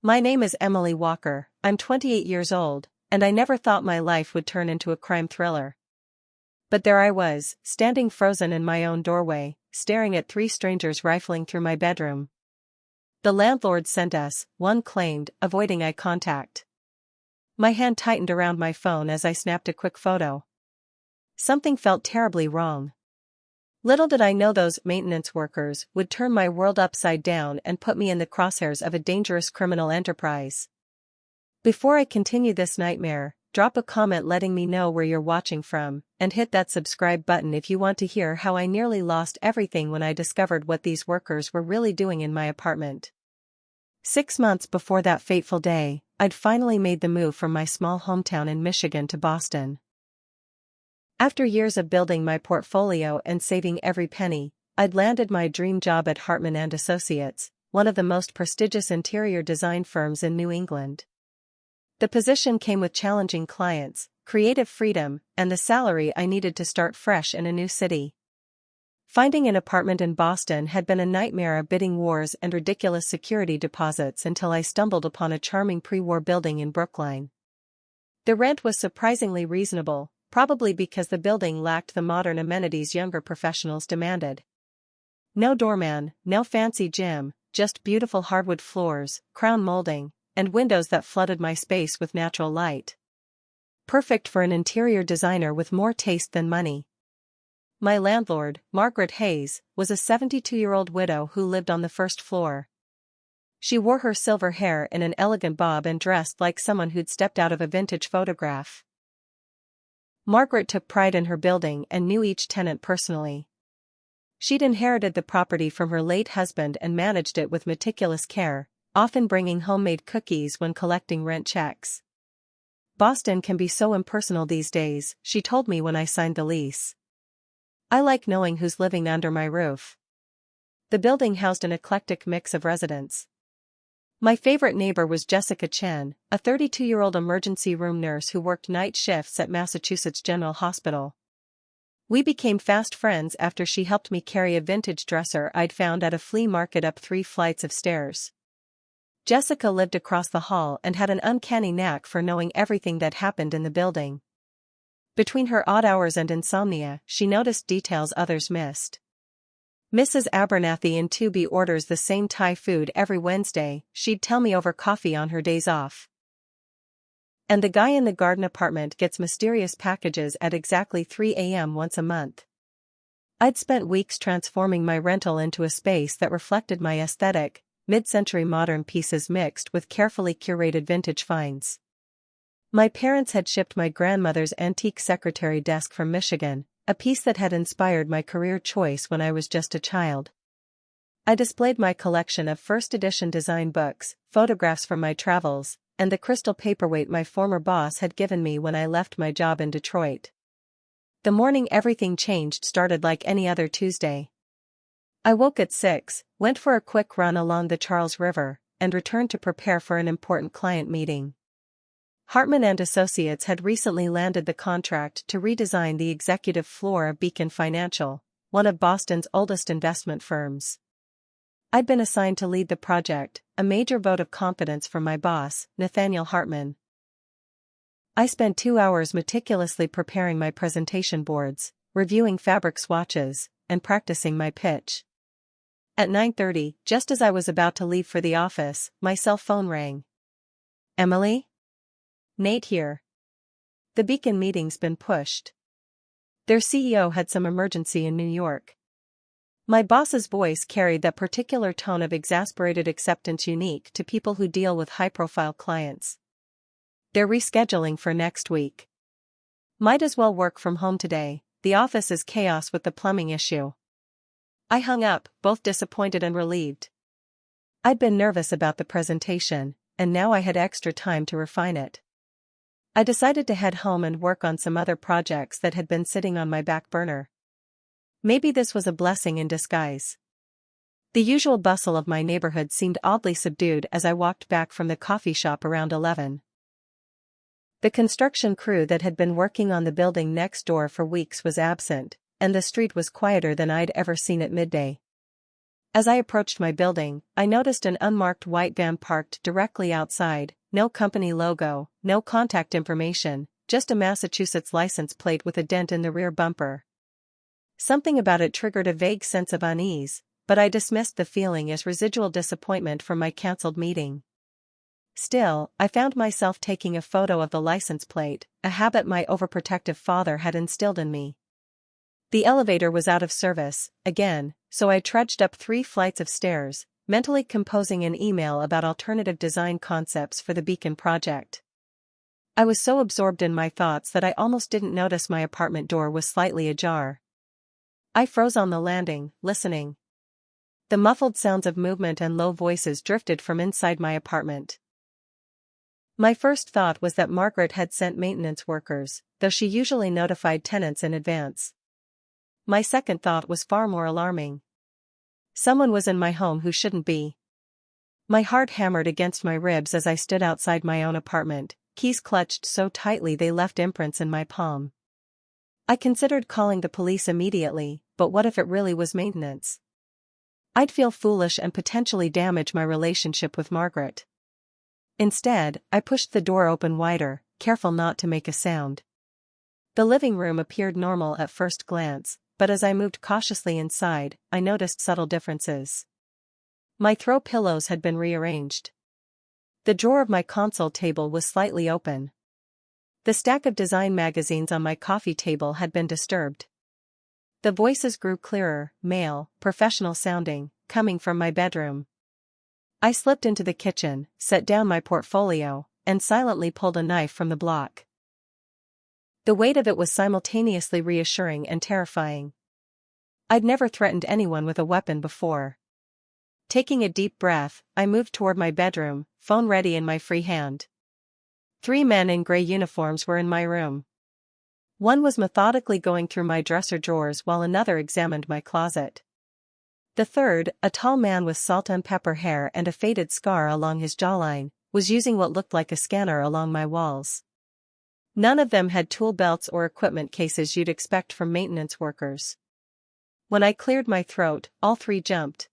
My name is Emily Walker, I'm 28 years old, and I never thought my life would turn into a crime thriller. But there I was, standing frozen in my own doorway, staring at three strangers rifling through my bedroom. The landlord sent us, one claimed, avoiding eye contact. My hand tightened around my phone as I snapped a quick photo. Something felt terribly wrong. Little did I know those maintenance workers would turn my world upside down and put me in the crosshairs of a dangerous criminal enterprise. Before I continue this nightmare, drop a comment letting me know where you're watching from, and hit that subscribe button if you want to hear how I nearly lost everything when I discovered what these workers were really doing in my apartment. 6 months before that fateful day, I'd finally made the move from my small hometown in Michigan to Boston. After years of building my portfolio and saving every penny, I'd landed my dream job at Hartman & Associates, one of the most prestigious interior design firms in New England. The position came with challenging clients, creative freedom, and the salary I needed to start fresh in a new city. Finding an apartment in Boston had been a nightmare of bidding wars and ridiculous security deposits until I stumbled upon a charming pre-war building in Brookline. The rent was surprisingly reasonable, probably because the building lacked the modern amenities younger professionals demanded. No doorman, no fancy gym, just beautiful hardwood floors, crown molding, and windows that flooded my space with natural light. Perfect for an interior designer with more taste than money. My landlord, Margaret Hayes, was a 72-year-old widow who lived on the first floor. She wore her silver hair in an elegant bob and dressed like someone who'd stepped out of a vintage photograph. Margaret took pride in her building and knew each tenant personally. She'd inherited the property from her late husband and managed it with meticulous care, often bringing homemade cookies when collecting rent checks. "Boston can be so impersonal these days," she told me when I signed the lease. "I like knowing who's living under my roof." The building housed an eclectic mix of residents. My favorite neighbor was Jessica Chen, a 32-year-old emergency room nurse who worked night shifts at Massachusetts General Hospital. We became fast friends after she helped me carry a vintage dresser I'd found at a flea market up 3 flights of stairs. Jessica lived across the hall and had an uncanny knack for knowing everything that happened in the building. Between her odd hours and insomnia, she noticed details others missed. "Mrs. Abernathy in 2B orders the same Thai food every Wednesday," she'd tell me over coffee on her days off. "And the guy in the garden apartment gets mysterious packages at exactly 3 a.m. once a month." I'd spent weeks transforming my rental into a space that reflected my aesthetic, mid-century modern pieces mixed with carefully curated vintage finds. My parents had shipped my grandmother's antique secretary desk from Michigan, a piece that had inspired my career choice when I was just a child. I displayed my collection of first-edition design books, photographs from my travels, and the crystal paperweight my former boss had given me when I left my job in Detroit. The morning everything changed started like any other Tuesday. I woke at 6, went for a quick run along the Charles River, and returned to prepare for an important client meeting. Hartman & Associates had recently landed the contract to redesign the executive floor of Beacon Financial, one of Boston's oldest investment firms. I'd been assigned to lead the project, a major vote of confidence from my boss, Nathaniel Hartman. I spent 2 hours meticulously preparing my presentation boards, reviewing fabric swatches, and practicing my pitch. At 9:30, just as I was about to leave for the office, my cell phone rang. "Emily? Nate here. The Beacon meeting's been pushed. Their CEO had some emergency in New York." My boss's voice carried that particular tone of exasperated acceptance unique to people who deal with high-profile clients. "They're rescheduling for next week. Might as well work from home today, the office is chaos with the plumbing issue." I hung up, both disappointed and relieved. I'd been nervous about the presentation, and now I had extra time to refine it. I decided to head home and work on some other projects that had been sitting on my back burner. Maybe this was a blessing in disguise. The usual bustle of my neighborhood seemed oddly subdued as I walked back from the coffee shop around 11. The construction crew that had been working on the building next door for weeks was absent, and the street was quieter than I'd ever seen at midday. As I approached my building, I noticed an unmarked white van parked directly outside, no company logo, no contact information, just a Massachusetts license plate with a dent in the rear bumper. Something about it triggered a vague sense of unease, but I dismissed the feeling as residual disappointment from my cancelled meeting. Still, I found myself taking a photo of the license plate, a habit my overprotective father had instilled in me. The elevator was out of service, again, so I trudged up 3 flights of stairs, mentally composing an email about alternative design concepts for the Beacon project. I was so absorbed in my thoughts that I almost didn't notice my apartment door was slightly ajar. I froze on the landing, listening. The muffled sounds of movement and low voices drifted from inside my apartment. My first thought was that Margaret had sent maintenance workers, though she usually notified tenants in advance. My second thought was far more alarming. Someone was in my home who shouldn't be. My heart hammered against my ribs as I stood outside my own apartment, keys clutched so tightly they left imprints in my palm. I considered calling the police immediately, but what if it really was maintenance? I'd feel foolish and potentially damage my relationship with Margaret. Instead, I pushed the door open wider, careful not to make a sound. The living room appeared normal at first glance, but as I moved cautiously inside, I noticed subtle differences. My throw pillows had been rearranged. The drawer of my console table was slightly open. The stack of design magazines on my coffee table had been disturbed. The voices grew clearer, male, professional sounding, coming from my bedroom. I slipped into the kitchen, set down my portfolio, and silently pulled a knife from the block. The weight of it was simultaneously reassuring and terrifying. I'd never threatened anyone with a weapon before. Taking a deep breath, I moved toward my bedroom, phone ready in my free hand. 3 men in gray uniforms were in my room. One was methodically going through my dresser drawers while another examined my closet. The third, a tall man with salt and pepper hair and a faded scar along his jawline, was using what looked like a scanner along my walls. None of them had tool belts or equipment cases you'd expect from maintenance workers. When I cleared my throat, all 3 jumped.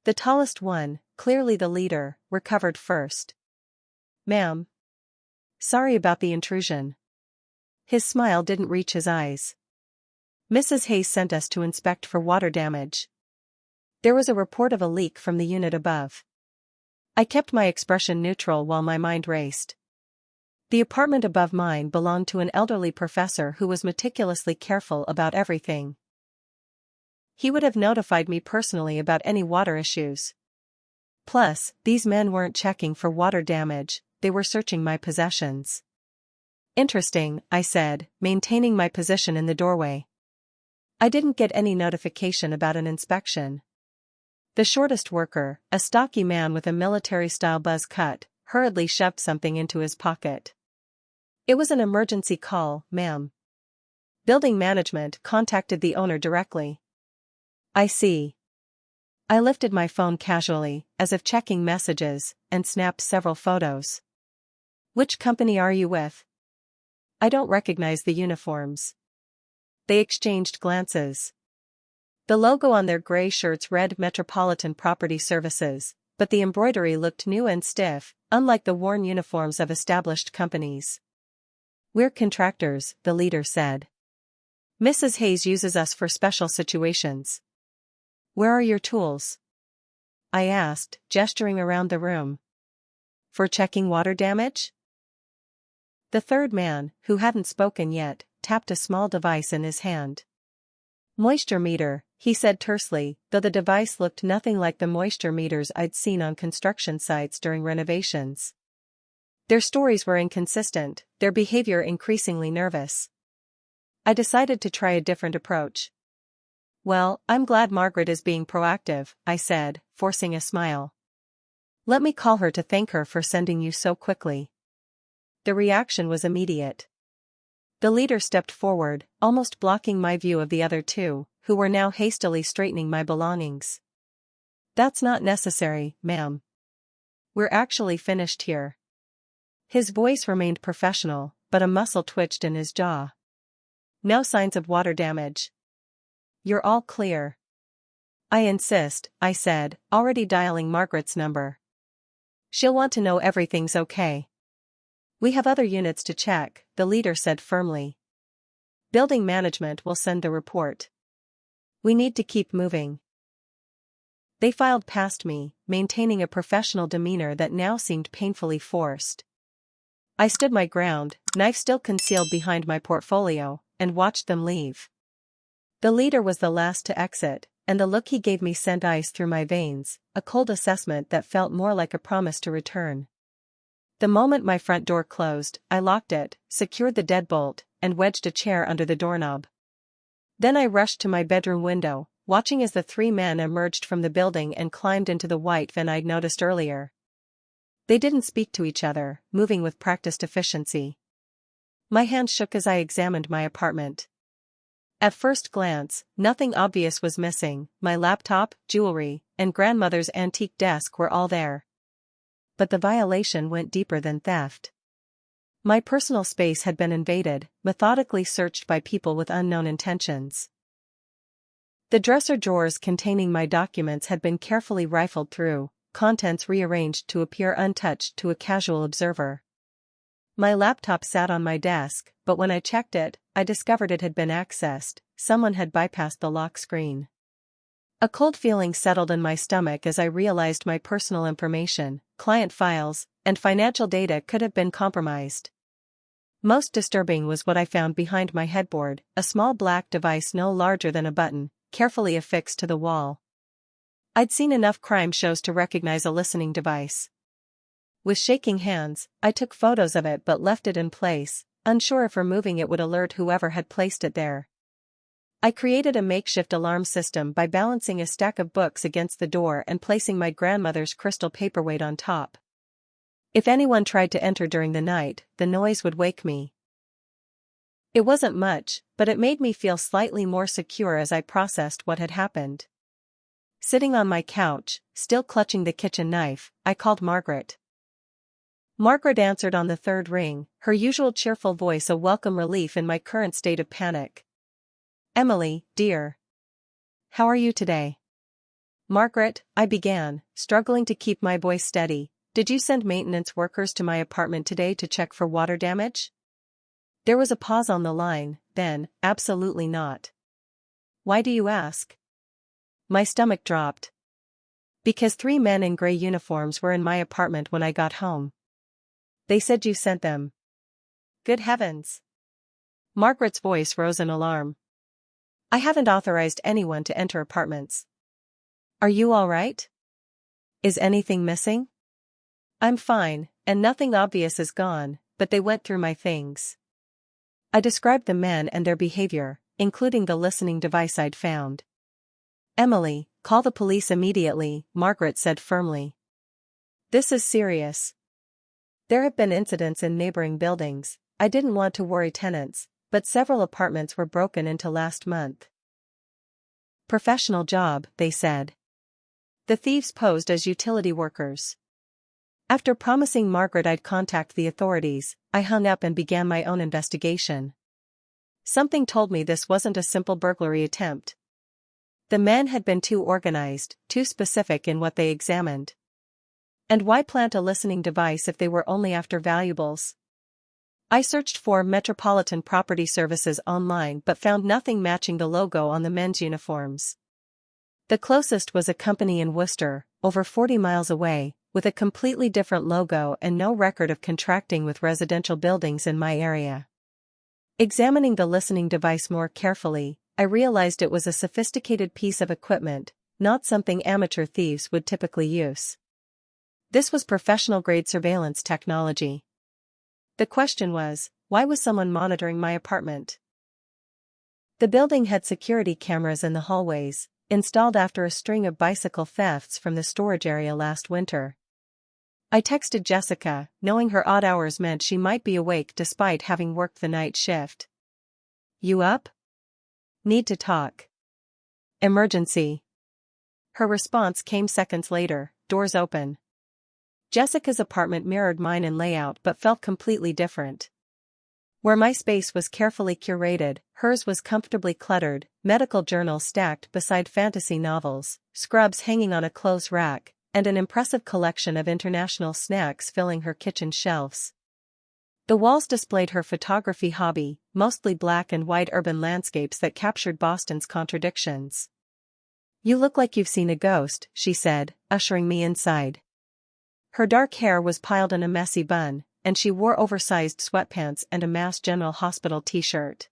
The tallest one, clearly the leader, recovered first. "Ma'am. Sorry about the intrusion." His smile didn't reach his eyes. "Mrs. Hayes sent us to inspect for water damage. There was a report of a leak from the unit above." I kept my expression neutral while my mind raced. The apartment above mine belonged to an elderly professor who was meticulously careful about everything. He would have notified me personally about any water issues. Plus, these men weren't checking for water damage, they were searching my possessions. "Interesting," I said, maintaining my position in the doorway. I didn't get any notification about an inspection. The shortest worker, a stocky man with a military-style buzz cut, hurriedly shoved something into his pocket. "It was an emergency call, ma'am. Building management contacted the owner directly." "I see." I lifted my phone casually, as if checking messages, and snapped several photos. "Which company are you with?" "I don't recognize the uniforms." They exchanged glances. The logo on their gray shirts read Metropolitan Property Services, but the embroidery looked new and stiff, unlike the worn uniforms of established companies. "We're contractors," the leader said. "Mrs. Hayes uses us for special situations." "Where are your tools?" I asked, gesturing around the room. "For checking water damage?" The third man, who hadn't spoken yet, tapped a small device in his hand. "Moisture meter," he said tersely, though the device looked nothing like the moisture meters I'd seen on construction sites during renovations. Their stories were inconsistent, their behavior increasingly nervous. I decided to try a different approach. "Well, I'm glad Margaret is being proactive," I said, forcing a smile. "Let me call her to thank her for sending you so quickly." The reaction was immediate. The leader stepped forward, almost blocking my view of the other 2, who were now hastily straightening my belongings. "That's not necessary, ma'am. We're actually finished here." His voice remained professional, but a muscle twitched in his jaw. "No signs of water damage. You're all clear." I insist, I said, already dialing Margaret's number. She'll want to know everything's okay. We have other units to check, the leader said firmly. Building management will send the report. We need to keep moving. They filed past me, maintaining a professional demeanor that now seemed painfully forced. I stood my ground, knife still concealed behind my portfolio, and watched them leave. The leader was the last to exit, and the look he gave me sent ice through my veins, a cold assessment that felt more like a promise to return. The moment my front door closed, I locked it, secured the deadbolt, and wedged a chair under the doorknob. Then I rushed to my bedroom window, watching as the three men emerged from the building and climbed into the white van I'd noticed earlier. They didn't speak to each other, moving with practiced efficiency. My hand shook as I examined my apartment. At first glance, nothing obvious was missing. My laptop, jewelry, and grandmother's antique desk were all there. But the violation went deeper than theft. My personal space had been invaded, methodically searched by people with unknown intentions. The dresser drawers containing my documents had been carefully rifled through, contents rearranged to appear untouched to a casual observer. My laptop sat on my desk, but when I checked it, I discovered it had been accessed. Someone had bypassed the lock screen. A cold feeling settled in my stomach as I realized my personal information, client files, and financial data could have been compromised. Most disturbing was what I found behind my headboard, a small black device no larger than a button, carefully affixed to the wall. I'd seen enough crime shows to recognize a listening device. With shaking hands, I took photos of it but left it in place, unsure if removing it would alert whoever had placed it there. I created a makeshift alarm system by balancing a stack of books against the door and placing my grandmother's crystal paperweight on top. If anyone tried to enter during the night, the noise would wake me. It wasn't much, but it made me feel slightly more secure as I processed what had happened. Sitting on my couch, still clutching the kitchen knife, I called Margaret. Margaret answered on the third ring, her usual cheerful voice a welcome relief in my current state of panic. "Emily, dear. How are you today?" "Margaret," I began, struggling to keep my voice steady, "did you send maintenance workers to my apartment today to check for water damage?" There was a pause on the line, then, "Absolutely not." "Why do you ask?" My stomach dropped. "Because 3 men in gray uniforms were in my apartment when I got home." "They said you sent them." "Good heavens." Margaret's voice rose in alarm. "I haven't authorized anyone to enter apartments." "Are you all right? Is anything missing?" "I'm fine, and nothing obvious is gone, but they went through my things." I described the men and their behavior, including the listening device I'd found. "Emily, call the police immediately," Margaret said firmly. "This is serious. There have been incidents in neighboring buildings. I didn't want to worry tenants, but several apartments were broken into last month." "Professional job," they said. The thieves posed as utility workers. After promising Margaret I'd contact the authorities, I hung up and began my own investigation. Something told me this wasn't a simple burglary attempt. The men had been too organized, too specific in what they examined. And why plant a listening device if they were only after valuables? I searched for Metropolitan Property Services online but found nothing matching the logo on the men's uniforms. The closest was a company in Worcester, over 40 miles away, with a completely different logo and no record of contracting with residential buildings in my area. Examining the listening device more carefully, I realized it was a sophisticated piece of equipment, not something amateur thieves would typically use. This was professional-grade surveillance technology. The question was, why was someone monitoring my apartment? The building had security cameras in the hallways, installed after a string of bicycle thefts from the storage area last winter. I texted Jessica, knowing her odd hours meant she might be awake despite having worked the night shift. "You up? Need to talk. Emergency." Her response came seconds later, "Doors open." Jessica's apartment mirrored mine in layout but felt completely different. Where my space was carefully curated, hers was comfortably cluttered, medical journals stacked beside fantasy novels, scrubs hanging on a clothes rack, and an impressive collection of international snacks filling her kitchen shelves. The walls displayed her photography hobby, mostly black and white urban landscapes that captured Boston's contradictions. "You look like you've seen a ghost," she said, ushering me inside. Her dark hair was piled in a messy bun, and she wore oversized sweatpants and a Mass General Hospital t-shirt.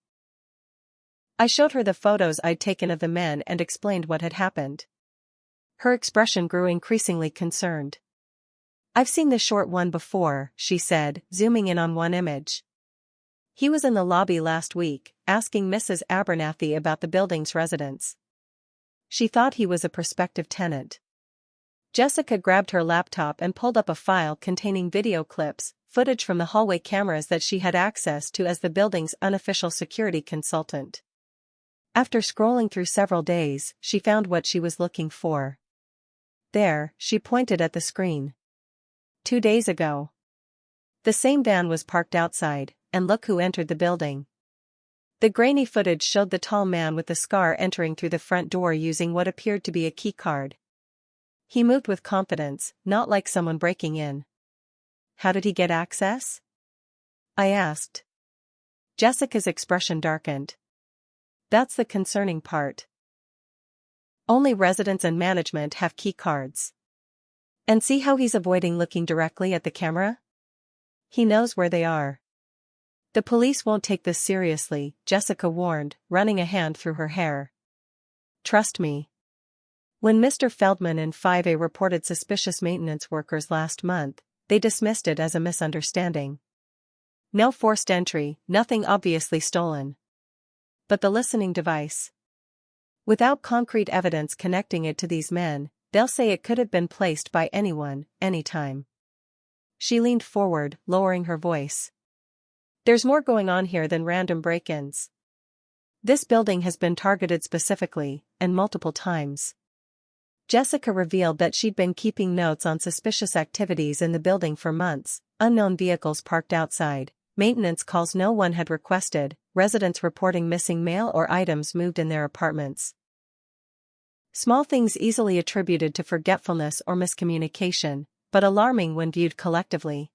I showed her the photos I'd taken of the men and explained what had happened. Her expression grew increasingly concerned. "I've seen the short one before," she said, zooming in on one image. "He was in the lobby last week, asking Mrs. Abernathy about the building's residents. She thought he was a prospective tenant." Jessica grabbed her laptop and pulled up a file containing video clips, footage from the hallway cameras that she had access to as the building's unofficial security consultant. After scrolling through several days, she found what she was looking for. There, she pointed at the screen. 2 days ago. The same van was parked outside, and look who entered the building. The grainy footage showed the tall man with the scar entering through the front door using what appeared to be a key card. He moved with confidence, not like someone breaking in. "How did he get access?" I asked. Jessica's expression darkened. "That's the concerning part. Only residents and management have key cards. And see how he's avoiding looking directly at the camera? He knows where they are." "The police won't take this seriously," Jessica warned, running a hand through her hair. "Trust me. When Mr. Feldman and 5A reported suspicious maintenance workers last month, they dismissed it as a misunderstanding. No forced entry, nothing obviously stolen. But the listening device. Without concrete evidence connecting it to these men, they'll say it could have been placed by anyone, anytime." She leaned forward, lowering her voice. "There's more going on here than random break-ins. This building has been targeted specifically, and multiple times." Jessica revealed that she'd been keeping notes on suspicious activities in the building for months: unknown vehicles parked outside, maintenance calls no one had requested, residents reporting missing mail or items moved in their apartments. Small things easily attributed to forgetfulness or miscommunication, but alarming when viewed collectively.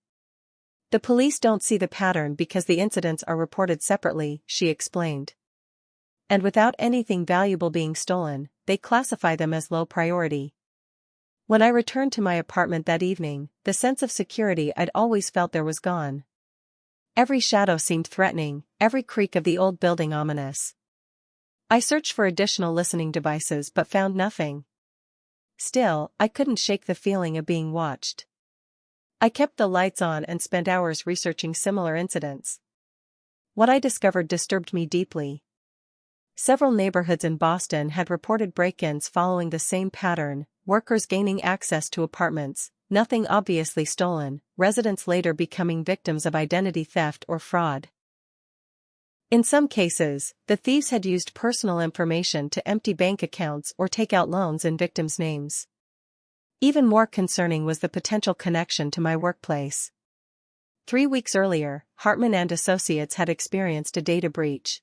"The police don't see the pattern because the incidents are reported separately," she explained. "And without anything valuable being stolen, they classify them as low priority." When I returned to my apartment that evening, the sense of security I'd always felt there was gone. Every shadow seemed threatening, every creak of the old building ominous. I searched for additional listening devices but found nothing. Still, I couldn't shake the feeling of being watched. I kept the lights on and spent hours researching similar incidents. What I discovered disturbed me deeply. Several neighborhoods in Boston had reported break-ins following the same pattern: workers gaining access to apartments, nothing obviously stolen, residents later becoming victims of identity theft or fraud. In some cases, the thieves had used personal information to empty bank accounts or take out loans in victims' names. Even more concerning was the potential connection to my workplace. 3 weeks earlier, Hartman and Associates had experienced a data breach.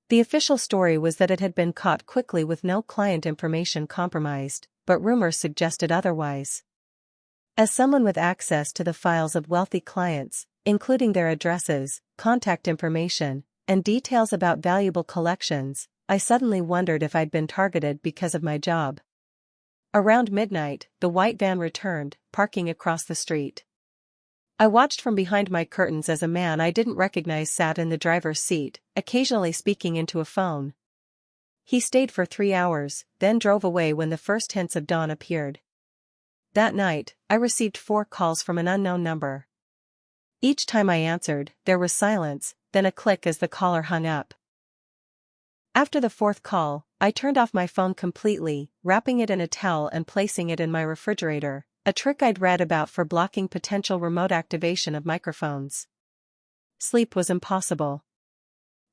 The official story was that it had been caught quickly with no client information compromised, but rumors suggested otherwise. As someone with access to the files of wealthy clients, including their addresses, contact information, and details about valuable collections, I suddenly wondered if I'd been targeted because of my job. Around midnight, the white van returned, parking across the street. I watched from behind my curtains as a man I didn't recognize sat in the driver's seat, occasionally speaking into a phone. He stayed for 3 hours, then drove away when the first hints of dawn appeared. That night, I received 4 calls from an unknown number. Each time I answered, there was silence, then a click as the caller hung up. After the 4th call, I turned off my phone completely, wrapping it in a towel and placing it in my refrigerator, a trick I'd read about for blocking potential remote activation of microphones. Sleep was impossible.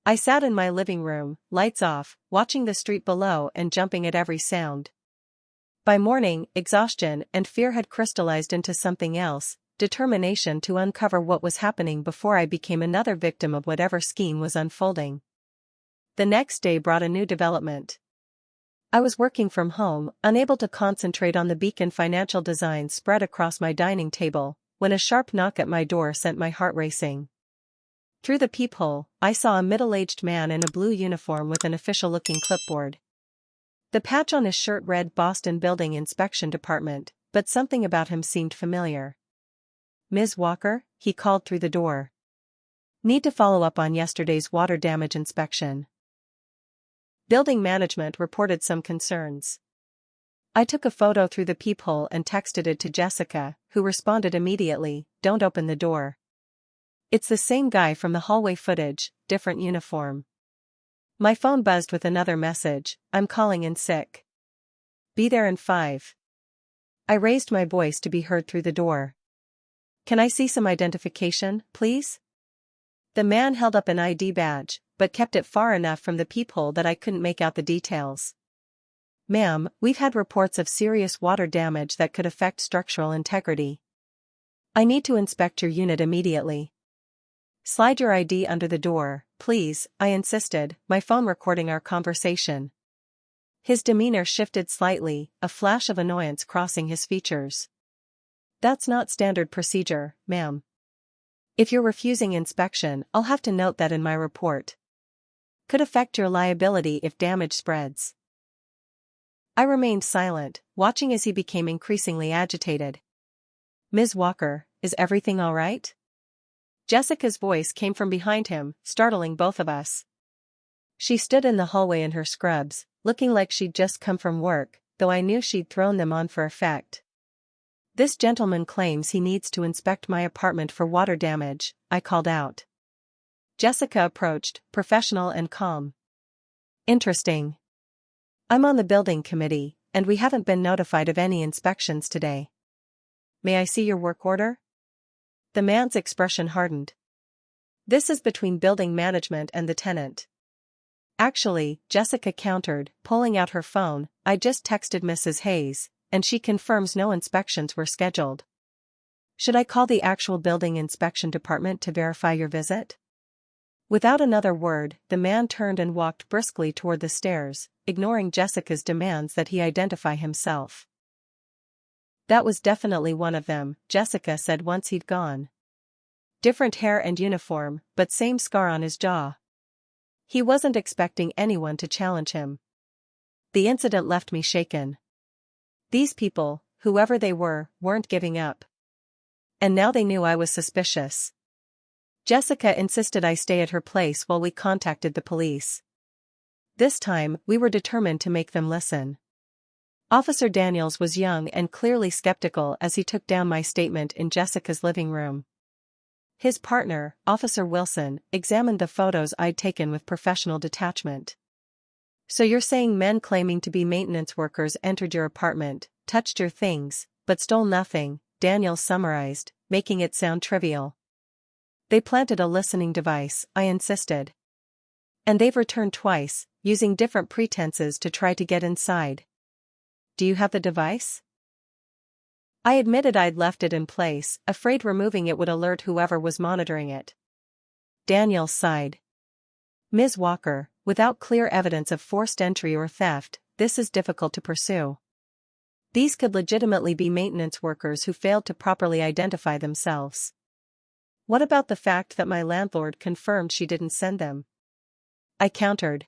I sat in my living room, lights off, watching the street below and jumping at every sound. By morning, exhaustion and fear had crystallized into something else: determination to uncover what was happening before I became another victim of whatever scheme was unfolding. The next day brought a new development. I was working from home, unable to concentrate on the beacon financial designs spread across my dining table, when a sharp knock at my door sent my heart racing. Through the peephole, I saw a middle-aged man in a blue uniform with an official-looking clipboard. The patch on his shirt read Boston Building Inspection Department, but something about him seemed familiar. "Ms. Walker," he called through the door. "Need to follow up on yesterday's water damage inspection." Building management reported some concerns. I took a photo through the peephole and texted it to Jessica, who responded immediately, "Don't open the door. It's the same guy from the hallway footage, different uniform." My phone buzzed with another message, "I'm calling in sick. Be there in 5. I raised my voice to be heard through the door. "Can I see some identification, please?" The man held up an ID badge, but kept it far enough from the peephole that I couldn't make out the details. "Ma'am, we've had reports of serious water damage that could affect structural integrity. I need to inspect your unit immediately." "Slide your ID under the door, please," I insisted, my phone recording our conversation. His demeanor shifted slightly, a flash of annoyance crossing his features. "That's not standard procedure, ma'am. If you're refusing inspection, I'll have to note that in my report. Could affect your liability if damage spreads." I remained silent, watching as he became increasingly agitated. "Ms. Walker, is everything all right?" Jessica's voice came from behind him, startling both of us. She stood in the hallway in her scrubs, looking like she'd just come from work, though I knew she'd thrown them on for effect. "This gentleman claims he needs to inspect my apartment for water damage," I called out. Jessica approached, professional and calm. "Interesting. I'm on the building committee, and we haven't been notified of any inspections today. May I see your work order?" The man's expression hardened. "This is between building management and the tenant." "Actually," Jessica countered, pulling out her phone, "I just texted Mrs. Hayes, and she confirms no inspections were scheduled. Should I call the actual building inspection department to verify your visit?" Without another word, the man turned and walked briskly toward the stairs, ignoring Jessica's demands that he identify himself. "That was definitely one of them," Jessica said once he'd gone. "Different hair and uniform, but same scar on his jaw. He wasn't expecting anyone to challenge him." The incident left me shaken. These people, whoever they were, weren't giving up. And now they knew I was suspicious. Jessica insisted I stay at her place while we contacted the police. This time, we were determined to make them listen. Officer Daniels was young and clearly skeptical as he took down my statement in Jessica's living room. His partner, Officer Wilson, examined the photos I'd taken with professional detachment. "So you're saying men claiming to be maintenance workers entered your apartment, touched your things, but stole nothing," Daniels summarized, making it sound trivial. "They planted a listening device," I insisted. "And they've returned twice, using different pretenses to try to get inside. Do you have the device?" I admitted I'd left it in place, afraid removing it would alert whoever was monitoring it. Daniels sighed. "Ms. Walker, without clear evidence of forced entry or theft, this is difficult to pursue. These could legitimately be maintenance workers who failed to properly identify themselves." "What about the fact that my landlord confirmed she didn't send them?" I countered.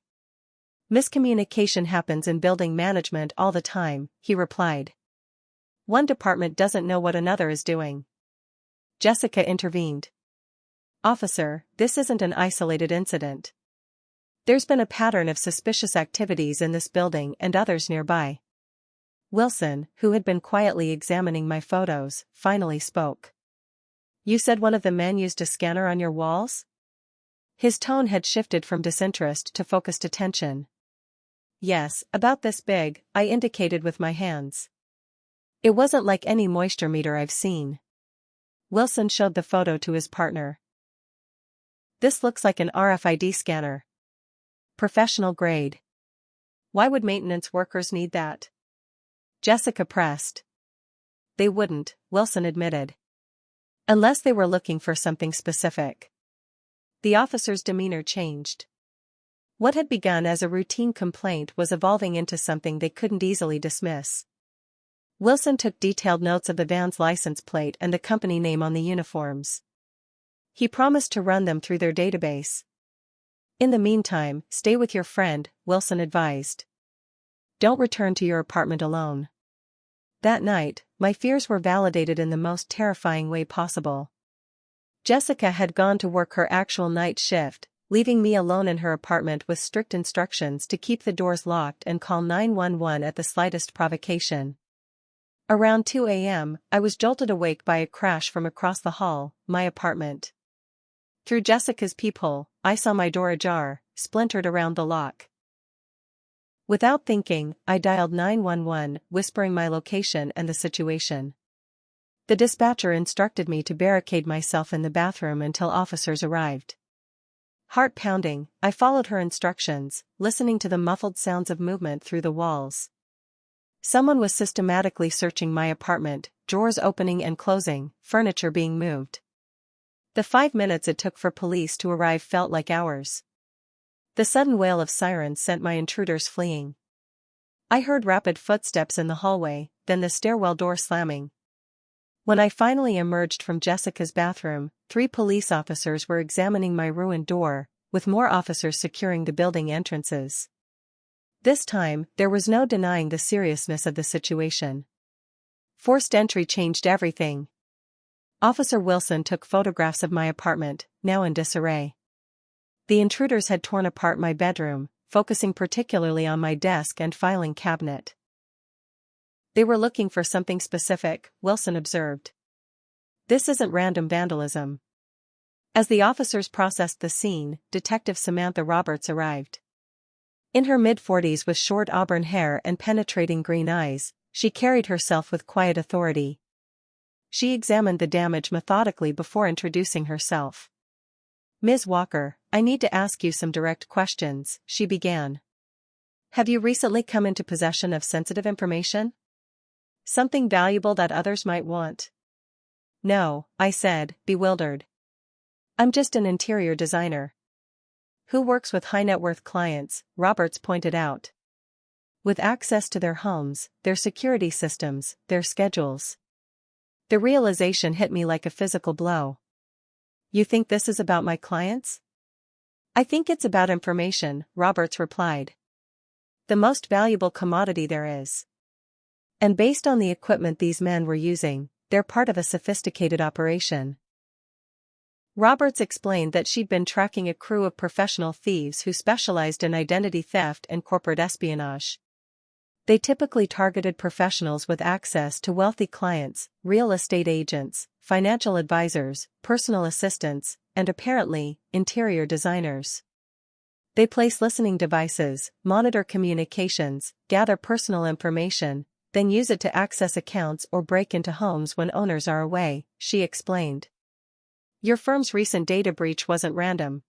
"Miscommunication happens in building management all the time," he replied. "One department doesn't know what another is doing." Jessica intervened. "Officer, this isn't an isolated incident. There's been a pattern of suspicious activities in this building and others nearby." Wilson, who had been quietly examining my photos, finally spoke. "You said one of the men used a scanner on your walls?" His tone had shifted from disinterest to focused attention. "Yes, about this big," I indicated with my hands. "It wasn't like any moisture meter I've seen." Wilson showed the photo to his partner. "This looks like an RFID scanner. Professional grade. Why would maintenance workers need that?" Jessica pressed. "They wouldn't," Wilson admitted. Unless they were looking for something specific. The officer's demeanor changed. What had begun as a routine complaint was evolving into something they couldn't easily dismiss. Wilson took detailed notes of the van's license plate and the company name on the uniforms. He promised to run them through their database. In the meantime, stay with your friend, Wilson advised. Don't return to your apartment alone. That night, my fears were validated in the most terrifying way possible. Jessica had gone to work her actual night shift, leaving me alone in her apartment with strict instructions to keep the doors locked and call 911 at the slightest provocation. Around 2 a.m., I was jolted awake by a crash from across the hall, my apartment. Through Jessica's peephole, I saw my door ajar, splintered around the lock. Without thinking, I dialed 911, whispering my location and the situation. The dispatcher instructed me to barricade myself in the bathroom until officers arrived. Heart pounding, I followed her instructions, listening to the muffled sounds of movement through the walls. Someone was systematically searching my apartment, drawers opening and closing, furniture being moved. The 5 minutes it took for police to arrive felt like hours. The sudden wail of sirens sent my intruders fleeing. I heard rapid footsteps in the hallway, then the stairwell door slamming. When I finally emerged from Jessica's bathroom, 3 police officers were examining my ruined door, with more officers securing the building entrances. This time, there was no denying the seriousness of the situation. Forced entry changed everything. Officer Wilson took photographs of my apartment, now in disarray. The intruders had torn apart my bedroom, focusing particularly on my desk and filing cabinet. They were looking for something specific, Wilson observed. This isn't random vandalism. As the officers processed the scene, Detective Samantha Roberts arrived. In her mid-40s with short auburn hair and penetrating green eyes, she carried herself with quiet authority. She examined the damage methodically before introducing herself. Ms. Walker, I need to ask you some direct questions, she began. Have you recently come into possession of sensitive information? Something valuable that others might want? No, I said, bewildered. I'm just an interior designer. Who works with high-net-worth clients, Roberts pointed out. With access to their homes, their security systems, their schedules. The realization hit me like a physical blow. You think this is about my clients? I think it's about information, Roberts replied. The most valuable commodity there is. And based on the equipment these men were using, they're part of a sophisticated operation. Roberts explained that she'd been tracking a crew of professional thieves who specialized in identity theft and corporate espionage. They typically targeted professionals with access to wealthy clients, real estate agents, financial advisors, personal assistants, and apparently, interior designers. They place listening devices, monitor communications, gather personal information, then use it to access accounts or break into homes when owners are away, she explained. Your firm's recent data breach wasn't random.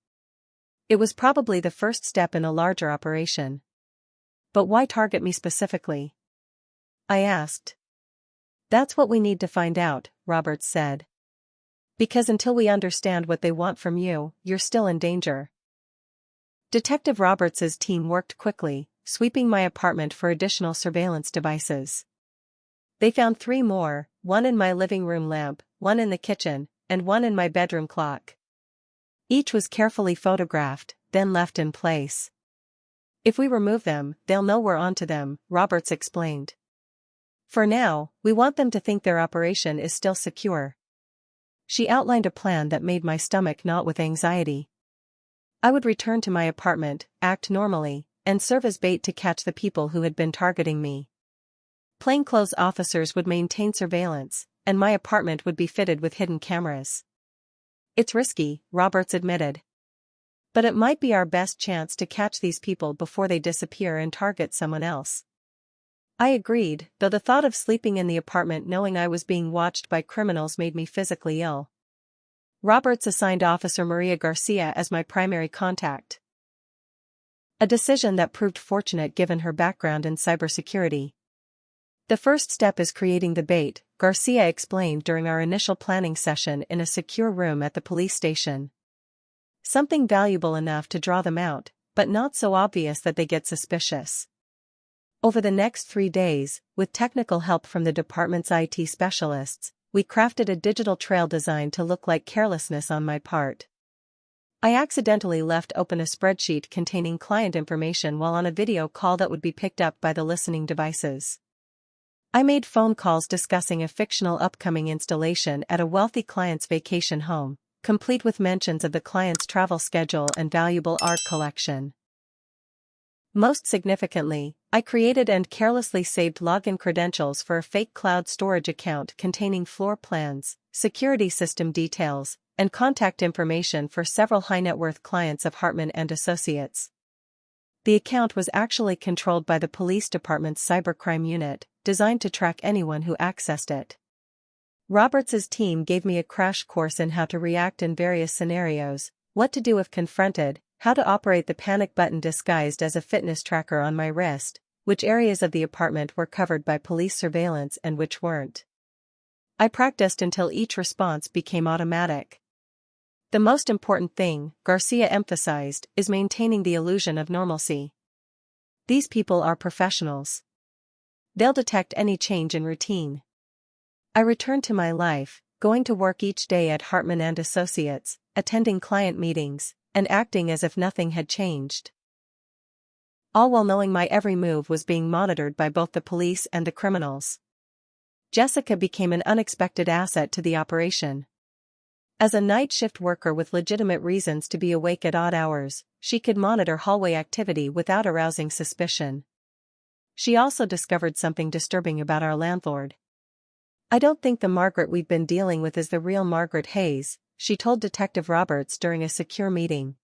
It was probably the first step in a larger operation. But why target me specifically? I asked. That's what we need to find out, Roberts said. Because until we understand what they want from you, you're still in danger. Detective Roberts's team worked quickly, sweeping my apartment for additional surveillance devices. They found 3 more, one in my living room lamp, one in the kitchen, and one in my bedroom clock. Each was carefully photographed, then left in place. If we remove them, they'll know we're onto them, Roberts explained. For now, we want them to think their operation is still secure. She outlined a plan that made my stomach knot with anxiety. I would return to my apartment, act normally, and serve as bait to catch the people who had been targeting me. Plainclothes officers would maintain surveillance, and my apartment would be fitted with hidden cameras. It's risky, Roberts admitted. But it might be our best chance to catch these people before they disappear and target someone else. I agreed, though the thought of sleeping in the apartment knowing I was being watched by criminals made me physically ill. Roberts assigned Officer Maria Garcia as my primary contact. A decision that proved fortunate given her background in cybersecurity. The first step is creating the bait, Garcia explained during our initial planning session in a secure room at the police station. Something valuable enough to draw them out, but not so obvious that they get suspicious. Over the next 3 days, with technical help from the department's IT specialists, we crafted a digital trail designed to look like carelessness on my part. I accidentally left open a spreadsheet containing client information while on a video call that would be picked up by the listening devices. I made phone calls discussing a fictional upcoming installation at a wealthy client's vacation home, complete with mentions of the client's travel schedule and valuable art collection. Most significantly, I created and carelessly saved login credentials for a fake cloud storage account containing floor plans, security system details, and contact information for several high-net-worth clients of Hartman and Associates. The account was actually controlled by the police department's cybercrime unit, designed to track anyone who accessed it. Roberts's team gave me a crash course in how to react in various scenarios, what to do if confronted, how to operate the panic button disguised as a fitness tracker on my wrist, which areas of the apartment were covered by police surveillance and which weren't. I practiced until each response became automatic. The most important thing, Garcia emphasized, is maintaining the illusion of normalcy. These people are professionals. They'll detect any change in routine. I returned to my life, going to work each day at Hartman and Associates, attending client meetings, and acting as if nothing had changed. All while knowing my every move was being monitored by both the police and the criminals. Jessica became an unexpected asset to the operation. As a night shift worker with legitimate reasons to be awake at odd hours, she could monitor hallway activity without arousing suspicion. She also discovered something disturbing about our landlord. "I don't think the Margaret we've been dealing with is the real Margaret Hayes," she told Detective Roberts during a secure meeting.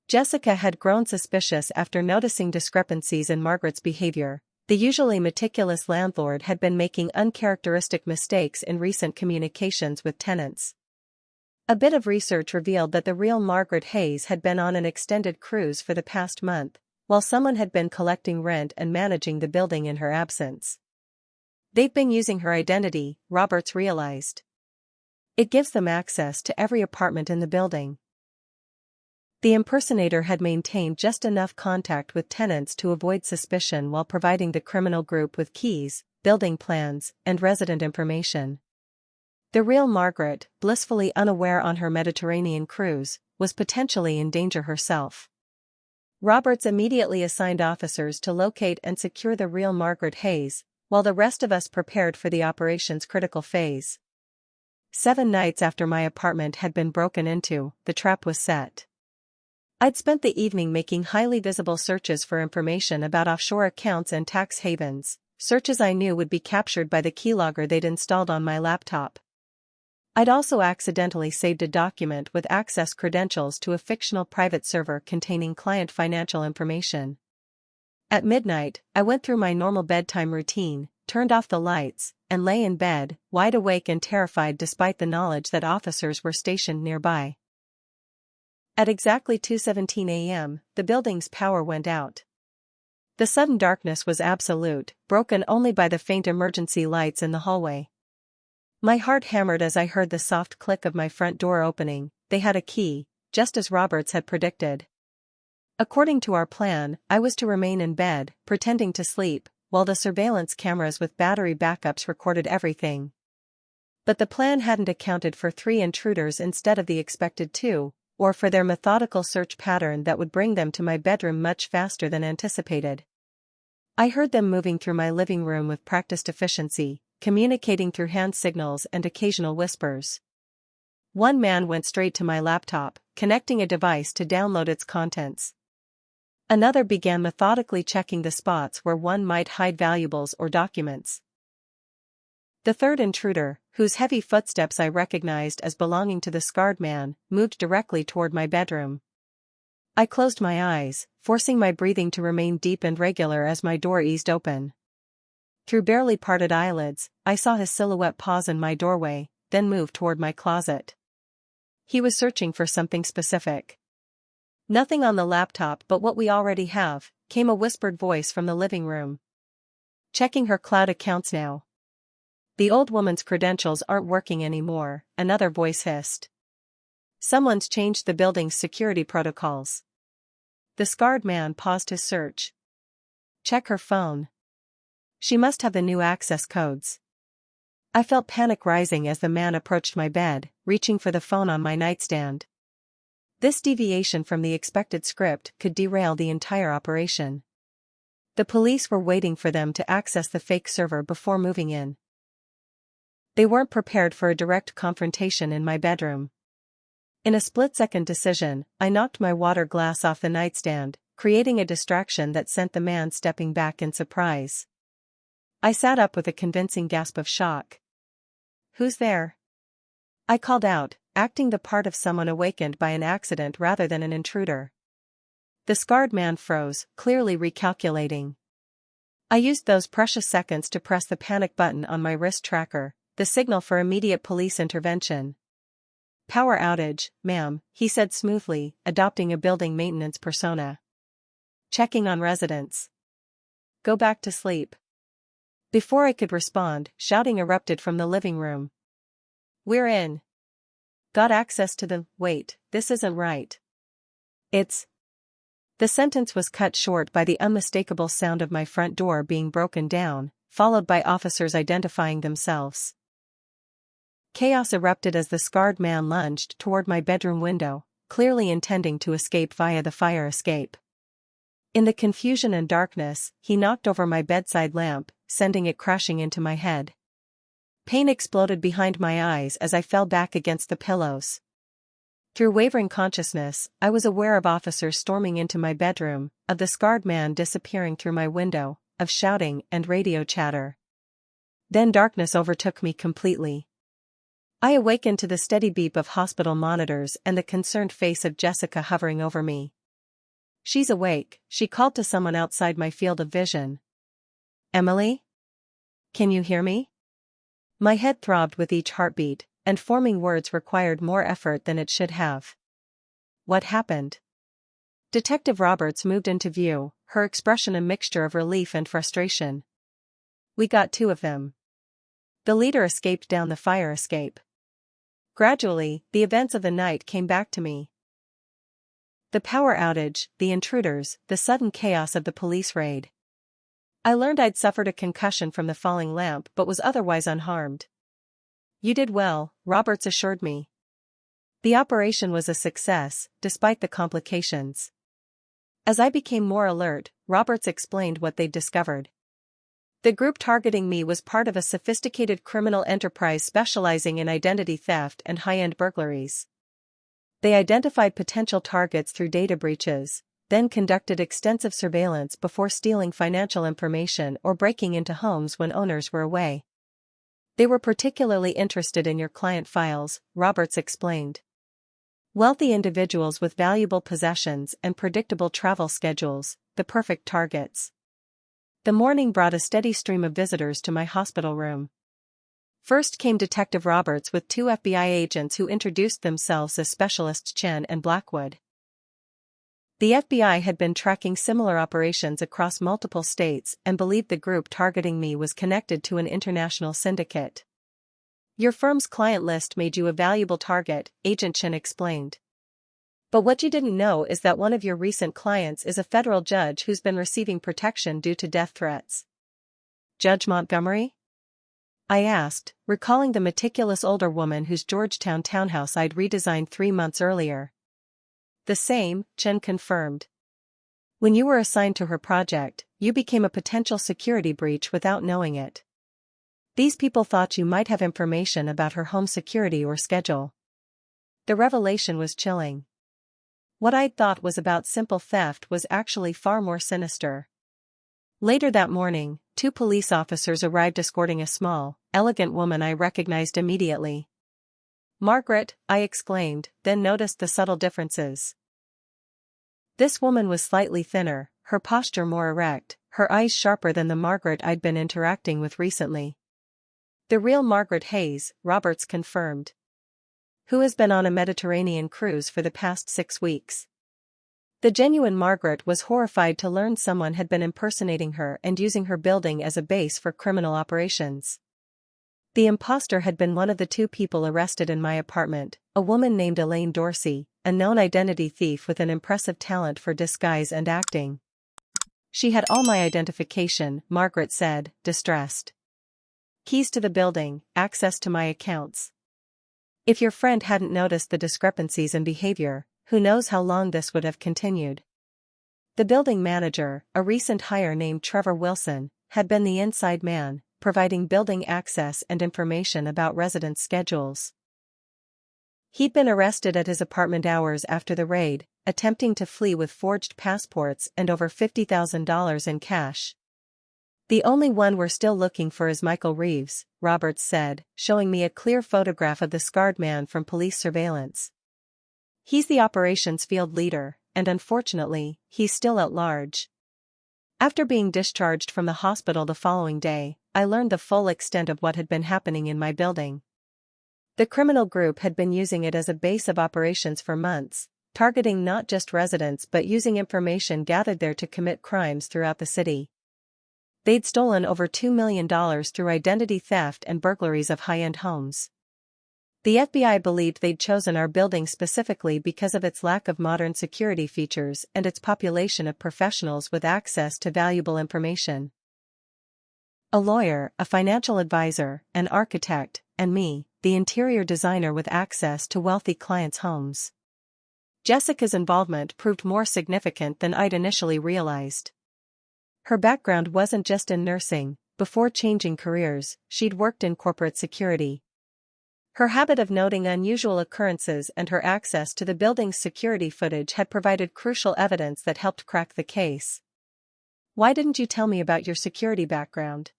Jessica had grown suspicious after noticing discrepancies in Margaret's behavior. The usually meticulous landlord had been making uncharacteristic mistakes in recent communications with tenants. A bit of research revealed that the real Margaret Hayes had been on an extended cruise for the past month, while someone had been collecting rent and managing the building in her absence. They've been using her identity, Roberts realized. It gives them access to every apartment in the building. The impersonator had maintained just enough contact with tenants to avoid suspicion while providing the criminal group with keys, building plans, and resident information. The real Margaret, blissfully unaware on her Mediterranean cruise, was potentially in danger herself. Roberts immediately assigned officers to locate and secure the real Margaret Hayes, while the rest of us prepared for the operation's critical phase. 7 nights after my apartment had been broken into, the trap was set. I'd spent the evening making highly visible searches for information about offshore accounts and tax havens, searches I knew would be captured by the keylogger they'd installed on my laptop. I'd also accidentally saved a document with access credentials to a fictional private server containing client financial information. At midnight, I went through my normal bedtime routine, turned off the lights, and lay in bed, wide awake and terrified despite the knowledge that officers were stationed nearby. At exactly 2:17 a.m., the building's power went out. The sudden darkness was absolute, broken only by the faint emergency lights in the hallway. My heart hammered as I heard the soft click of my front door opening. They had a key, just as Roberts had predicted. According to our plan, I was to remain in bed, pretending to sleep, while the surveillance cameras with battery backups recorded everything. But the plan hadn't accounted for 3 intruders instead of the expected 2, or for their methodical search pattern that would bring them to my bedroom much faster than anticipated. I heard them moving through my living room with practiced efficiency, communicating through hand signals and occasional whispers. One man went straight to my laptop, connecting a device to download its contents. Another began methodically checking the spots where one might hide valuables or documents. The third intruder, whose heavy footsteps I recognized as belonging to the scarred man, moved directly toward my bedroom. I closed my eyes, forcing my breathing to remain deep and regular as my door eased open. Through barely parted eyelids, I saw his silhouette pause in my doorway, then move toward my closet. He was searching for something specific. "Nothing on the laptop but what we already have," came a whispered voice from the living room. "Checking her cloud accounts now." The old woman's credentials aren't working anymore, another voice hissed. Someone's changed the building's security protocols. The scarred man paused his search. Check her phone. She must have the new access codes. I felt panic rising as the man approached my bed, reaching for the phone on my nightstand. This deviation from the expected script could derail the entire operation. The police were waiting for them to access the fake server before moving in. They weren't prepared for a direct confrontation in my bedroom. In a split-second decision, I knocked my water glass off the nightstand, creating a distraction that sent the man stepping back in surprise. I sat up with a convincing gasp of shock. "Who's there?" I called out, acting the part of someone awakened by an accident rather than an intruder. The scarred man froze, clearly recalculating. I used those precious seconds to press the panic button on my wrist tracker, the signal for immediate police intervention. "Power outage, ma'am," he said smoothly, adopting a building maintenance persona. "Checking on residents. Go back to sleep." Before I could respond, shouting erupted from the living room. "We're in. Got access to the—" "Wait, this isn't right. It's—" The sentence was cut short by the unmistakable sound of my front door being broken down, followed by officers identifying themselves. Chaos erupted as the scarred man lunged toward my bedroom window, clearly intending to escape via the fire escape. In the confusion and darkness, he knocked over my bedside lamp, sending it crashing into my head. Pain exploded behind my eyes as I fell back against the pillows. Through wavering consciousness, I was aware of officers storming into my bedroom, of the scarred man disappearing through my window, of shouting and radio chatter. Then darkness overtook me completely. I awakened to the steady beep of hospital monitors and the concerned face of Jessica hovering over me. "She's awake," she called to someone outside my field of vision. "Emily? Can you hear me?" My head throbbed with each heartbeat, and forming words required more effort than it should have. "What happened?" Detective Roberts moved into view, her expression a mixture of relief and frustration. "We got 2 of them. The leader escaped down the fire escape." Gradually, the events of the night came back to me. The power outage, the intruders, the sudden chaos of the police raid. I learned I'd suffered a concussion from the falling lamp but was otherwise unharmed. "You did well," Roberts assured me. The operation was a success, despite the complications. As I became more alert, Roberts explained what they'd discovered. The group targeting me was part of a sophisticated criminal enterprise specializing in identity theft and high-end burglaries. They identified potential targets through data breaches, then conducted extensive surveillance before stealing financial information or breaking into homes when owners were away. "They were particularly interested in your client files," Roberts explained. "Wealthy individuals with valuable possessions and predictable travel schedules, the perfect targets." The morning brought a steady stream of visitors to my hospital room. First came Detective Roberts with 2 FBI agents who introduced themselves as Specialists Chen and Blackwood. The FBI had been tracking similar operations across multiple states and believed the group targeting me was connected to an international syndicate. "Your firm's client list made you a valuable target," Agent Chen explained. "But what you didn't know is that one of your recent clients is a federal judge who's been receiving protection due to death threats." "Judge Montgomery?" I asked, recalling the meticulous older woman whose Georgetown townhouse I'd redesigned 3 months earlier. "The same," Chen confirmed. "When you were assigned to her project, you became a potential security breach without knowing it. These people thought you might have information about her home security or schedule." The revelation was chilling. What I'd thought was about simple theft was actually far more sinister. Later that morning, 2 police officers arrived escorting a small, elegant woman I recognized immediately. "Margaret," I exclaimed, then noticed the subtle differences. This woman was slightly thinner, her posture more erect, her eyes sharper than the Margaret I'd been interacting with recently. "The real Margaret Hayes," Roberts confirmed. "Who has been on a Mediterranean cruise for the past 6 weeks. The genuine Margaret was horrified to learn someone had been impersonating her and using her building as a base for criminal operations. The imposter had been one of the two people arrested in my apartment, a woman named Elaine Dorsey, a known identity thief with an impressive talent for disguise and acting. She had all my identification, Margaret said, distressed. Keys to the building, access to my accounts. If your friend hadn't noticed the discrepancies in behavior, who knows how long this would have continued. The building manager, a recent hire named Trevor Wilson, had been the inside man, providing building access and information about residents' schedules. He'd been arrested at his apartment hours after the raid, attempting to flee with forged passports and over $50,000 in cash. The only one we're still looking for is Michael Reeves, Roberts said, showing me a clear photograph of the scarred man from police surveillance. He's the operations field leader, and unfortunately, he's still at large. After being discharged from the hospital the following day, I learned the full extent of what had been happening in my building. The criminal group had been using it as a base of operations for months, targeting not just residents but using information gathered there to commit crimes throughout the city. They'd stolen over $2 million through identity theft and burglaries of high-end homes. The FBI believed they'd chosen our building specifically because of its lack of modern security features and its population of professionals with access to valuable information. A lawyer, a financial advisor, an architect, and me, the interior designer with access to wealthy clients' homes. Jessica's involvement proved more significant than I'd initially realized. Her background wasn't just in nursing. Before changing careers, she'd worked in corporate security. Her habit of noting unusual occurrences and her access to the building's security footage had provided crucial evidence that helped crack the case. "Why didn't you tell me about your security background?"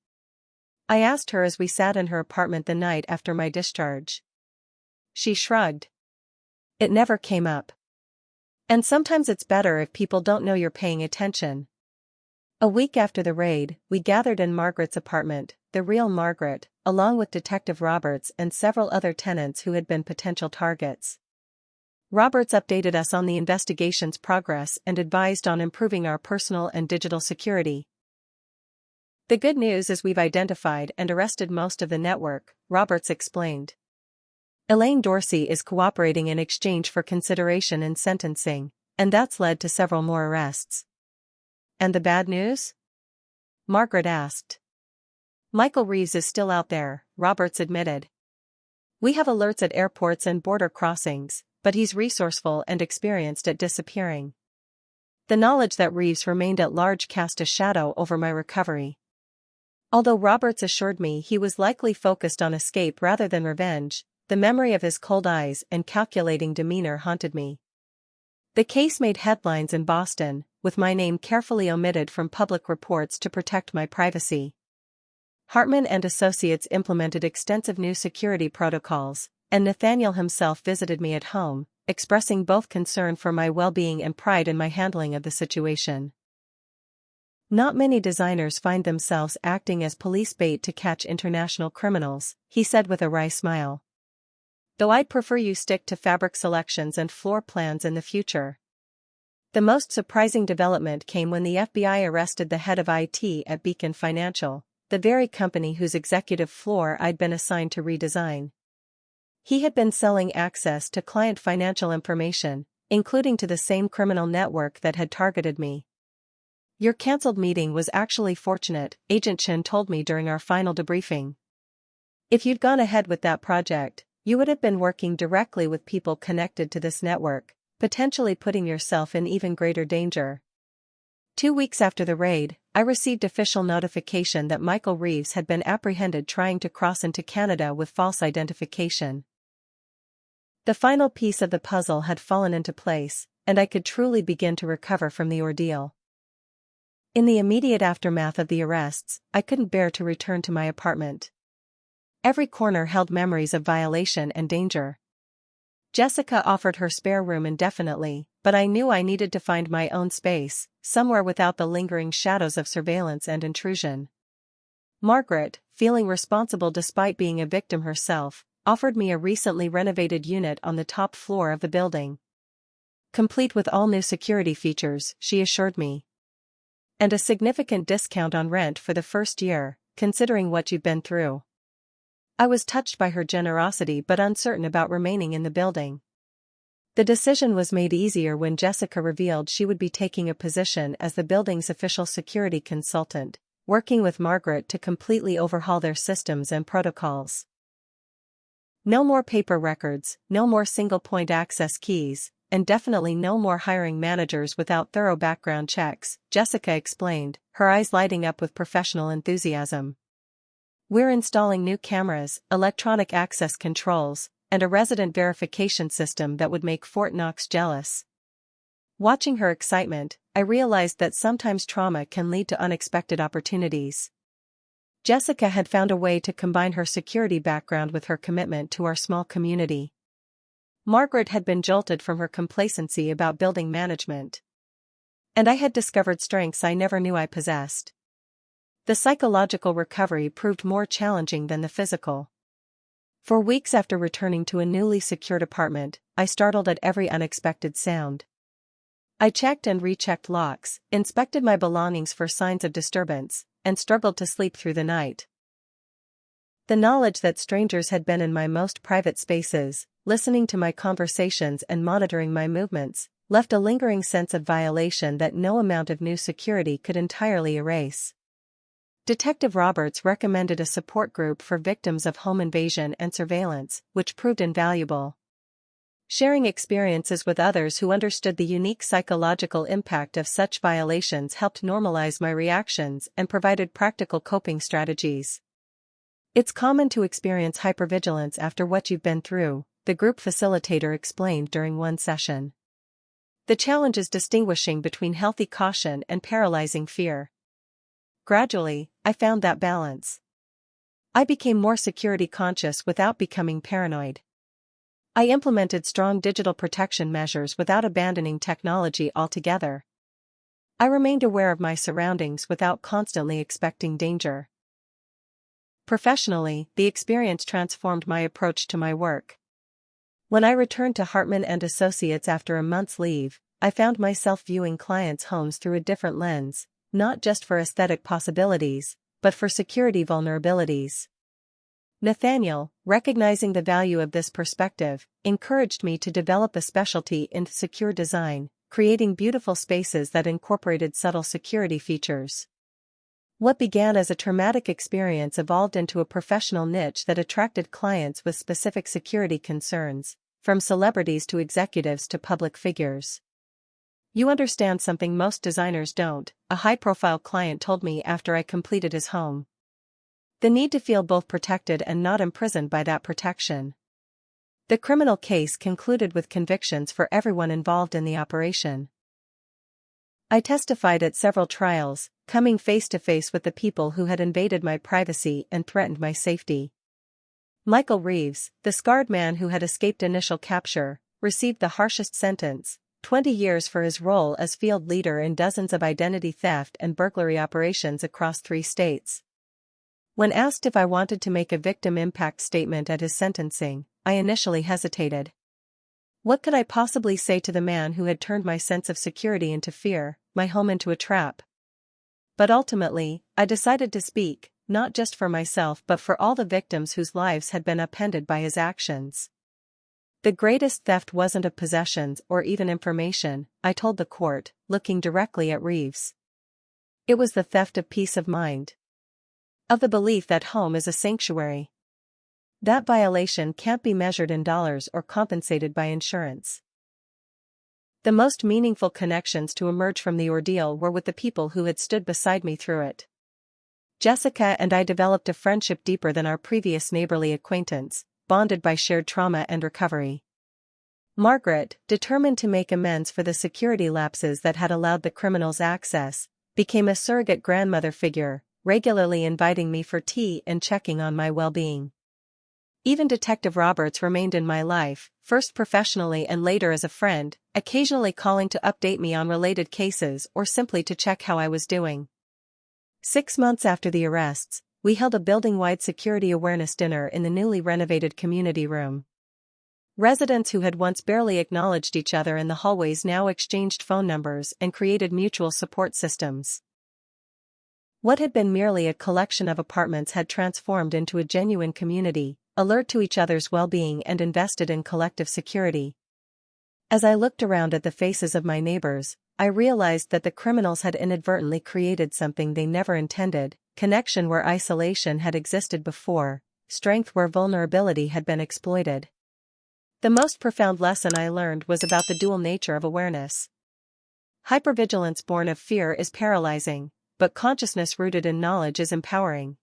I asked her as we sat in her apartment the night after my discharge. She shrugged. "It never came up. And sometimes it's better if people don't know you're paying attention." A week after the raid, we gathered in Margaret's apartment, the real Margaret, along with Detective Roberts and several other tenants who had been potential targets. Roberts updated us on the investigation's progress and advised on improving our personal and digital security. "The good news is we've identified and arrested most of the network," Roberts explained. "Elaine Dorsey is cooperating in exchange for consideration in sentencing, and that's led to several more arrests." "And the bad news?" Margaret asked. "Michael Reeves is still out there," Roberts admitted. "We have alerts at airports and border crossings, but he's resourceful and experienced at disappearing." The knowledge that Reeves remained at large cast a shadow over my recovery. Although Roberts assured me he was likely focused on escape rather than revenge, the memory of his cold eyes and calculating demeanor haunted me. The case made headlines in Boston, with my name carefully omitted from public reports to protect my privacy. Hartman and Associates implemented extensive new security protocols, and Nathaniel himself visited me at home, expressing both concern for my well-being and pride in my handling of the situation. "Not many designers find themselves acting as police bait to catch international criminals," he said with a wry smile. "Though I'd prefer you stick to fabric selections and floor plans in the future." The most surprising development came when the FBI arrested the head of IT at Beacon Financial, the very company whose executive floor I'd been assigned to redesign. He had been selling access to client financial information, including to the same criminal network that had targeted me. "Your cancelled meeting was actually fortunate," Agent Chin told me during our final debriefing. "If you'd gone ahead with that project, you would have been working directly with people connected to this network, potentially putting yourself in even greater danger." 2 weeks after the raid, I received official notification that Michael Reeves had been apprehended trying to cross into Canada with false identification. The final piece of the puzzle had fallen into place, and I could truly begin to recover from the ordeal. In the immediate aftermath of the arrests, I couldn't bear to return to my apartment. Every corner held memories of violation and danger. Jessica offered her spare room indefinitely, but I knew I needed to find my own space, somewhere without the lingering shadows of surveillance and intrusion. Margaret, feeling responsible despite being a victim herself, offered me a recently renovated unit on the top floor of the building. "Complete with all new security features," she assured me. "And a significant discount on rent for the first year, considering what you've been through." I was touched by her generosity but uncertain about remaining in the building. The decision was made easier when Jessica revealed she would be taking a position as the building's official security consultant, working with Margaret to completely overhaul their systems and protocols. No more paper records, no more single-point access keys, and definitely no more hiring managers without thorough background checks, Jessica explained, her eyes lighting up with professional enthusiasm. We're installing new cameras, electronic access controls, and a resident verification system that would make Fort Knox jealous. Watching her excitement, I realized that sometimes trauma can lead to unexpected opportunities. Jessica had found a way to combine her security background with her commitment to our small community. Margaret had been jolted from her complacency about building management. And I had discovered strengths I never knew I possessed. The psychological recovery proved more challenging than the physical. For weeks after returning to a newly secured apartment, I startled at every unexpected sound. I checked and rechecked locks, inspected my belongings for signs of disturbance, and struggled to sleep through the night. The knowledge that strangers had been in my most private spaces, listening to my conversations and monitoring my movements, left a lingering sense of violation that no amount of new security could entirely erase. Detective Roberts recommended a support group for victims of home invasion and surveillance, which proved invaluable. Sharing experiences with others who understood the unique psychological impact of such violations helped normalize my reactions and provided practical coping strategies. It's common to experience hypervigilance after what you've been through, the group facilitator explained during one session. The challenge is distinguishing between healthy caution and paralyzing fear. Gradually, I found that balance. I became more security conscious without becoming paranoid. I implemented strong digital protection measures without abandoning technology altogether. I remained aware of my surroundings without constantly expecting danger. Professionally, the experience transformed my approach to my work. When I returned to Hartman & Associates after a month's leave, I found myself viewing clients' homes through a different lens, not just for aesthetic possibilities, but for security vulnerabilities. Nathaniel, recognizing the value of this perspective, encouraged me to develop a specialty in secure design, creating beautiful spaces that incorporated subtle security features. What began as a traumatic experience evolved into a professional niche that attracted clients with specific security concerns, from celebrities to executives to public figures. "You understand something most designers don't," a high-profile client told me after I completed his home. "The need to feel both protected and not imprisoned by that protection." The criminal case concluded with convictions for everyone involved in the operation. I testified at several trials, coming face to face with the people who had invaded my privacy and threatened my safety. Michael Reeves, the scarred man who had escaped initial capture, received the harshest sentence, 20 years for his role as field leader in dozens of identity theft and burglary operations across 3 states. When asked if I wanted to make a victim impact statement at his sentencing, I initially hesitated. What could I possibly say to the man who had turned my sense of security into fear, my home into a trap? But ultimately, I decided to speak, not just for myself but for all the victims whose lives had been upended by his actions. The greatest theft wasn't of possessions or even information, I told the court, looking directly at Reeves. It was the theft of peace of mind. Of the belief that home is a sanctuary. That violation can't be measured in dollars or compensated by insurance. The most meaningful connections to emerge from the ordeal were with the people who had stood beside me through it. Jessica and I developed a friendship deeper than our previous neighborly acquaintance, bonded by shared trauma and recovery. Margaret, determined to make amends for the security lapses that had allowed the criminals access, became a surrogate grandmother figure, regularly inviting me for tea and checking on my well-being. Even Detective Roberts remained in my life, first professionally and later as a friend, occasionally calling to update me on related cases or simply to check how I was doing. 6 months after the arrests, we held a building-wide security awareness dinner in the newly renovated community room. Residents who had once barely acknowledged each other in the hallways now exchanged phone numbers and created mutual support systems. What had been merely a collection of apartments had transformed into a genuine community, alert to each other's well-being and invested in collective security. As I looked around at the faces of my neighbors, I realized that the criminals had inadvertently created something they never intended: connection where isolation had existed before, strength where vulnerability had been exploited. The most profound lesson I learned was about the dual nature of awareness. Hypervigilance born of fear is paralyzing, but consciousness rooted in knowledge is empowering.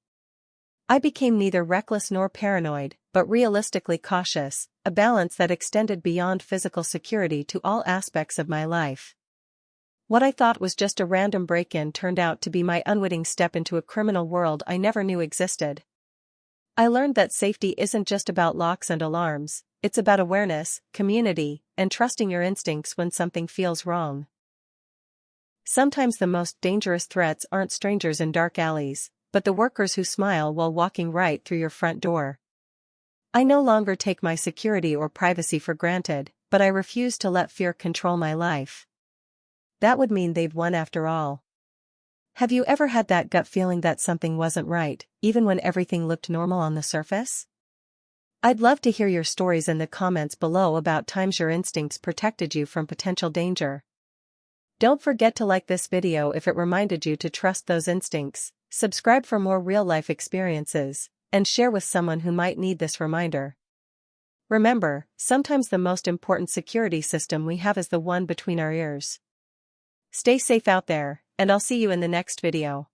I became neither reckless nor paranoid, but realistically cautious, a balance that extended beyond physical security to all aspects of my life. What I thought was just a random break-in turned out to be my unwitting step into a criminal world I never knew existed. I learned that safety isn't just about locks and alarms, it's about awareness, community, and trusting your instincts when something feels wrong. Sometimes the most dangerous threats aren't strangers in dark alleys, but the workers who smile while walking right through your front door. I no longer take my security or privacy for granted, but I refuse to let fear control my life. That would mean they've won after all. Have you ever had that gut feeling that something wasn't right, even when everything looked normal on the surface? I'd love to hear your stories in the comments below about times your instincts protected you from potential danger. Don't forget to like this video if it reminded you to trust those instincts, subscribe for more real-life experiences, and share with someone who might need this reminder. Remember, sometimes the most important security system we have is the one between our ears. Stay safe out there, and I'll see you in the next video.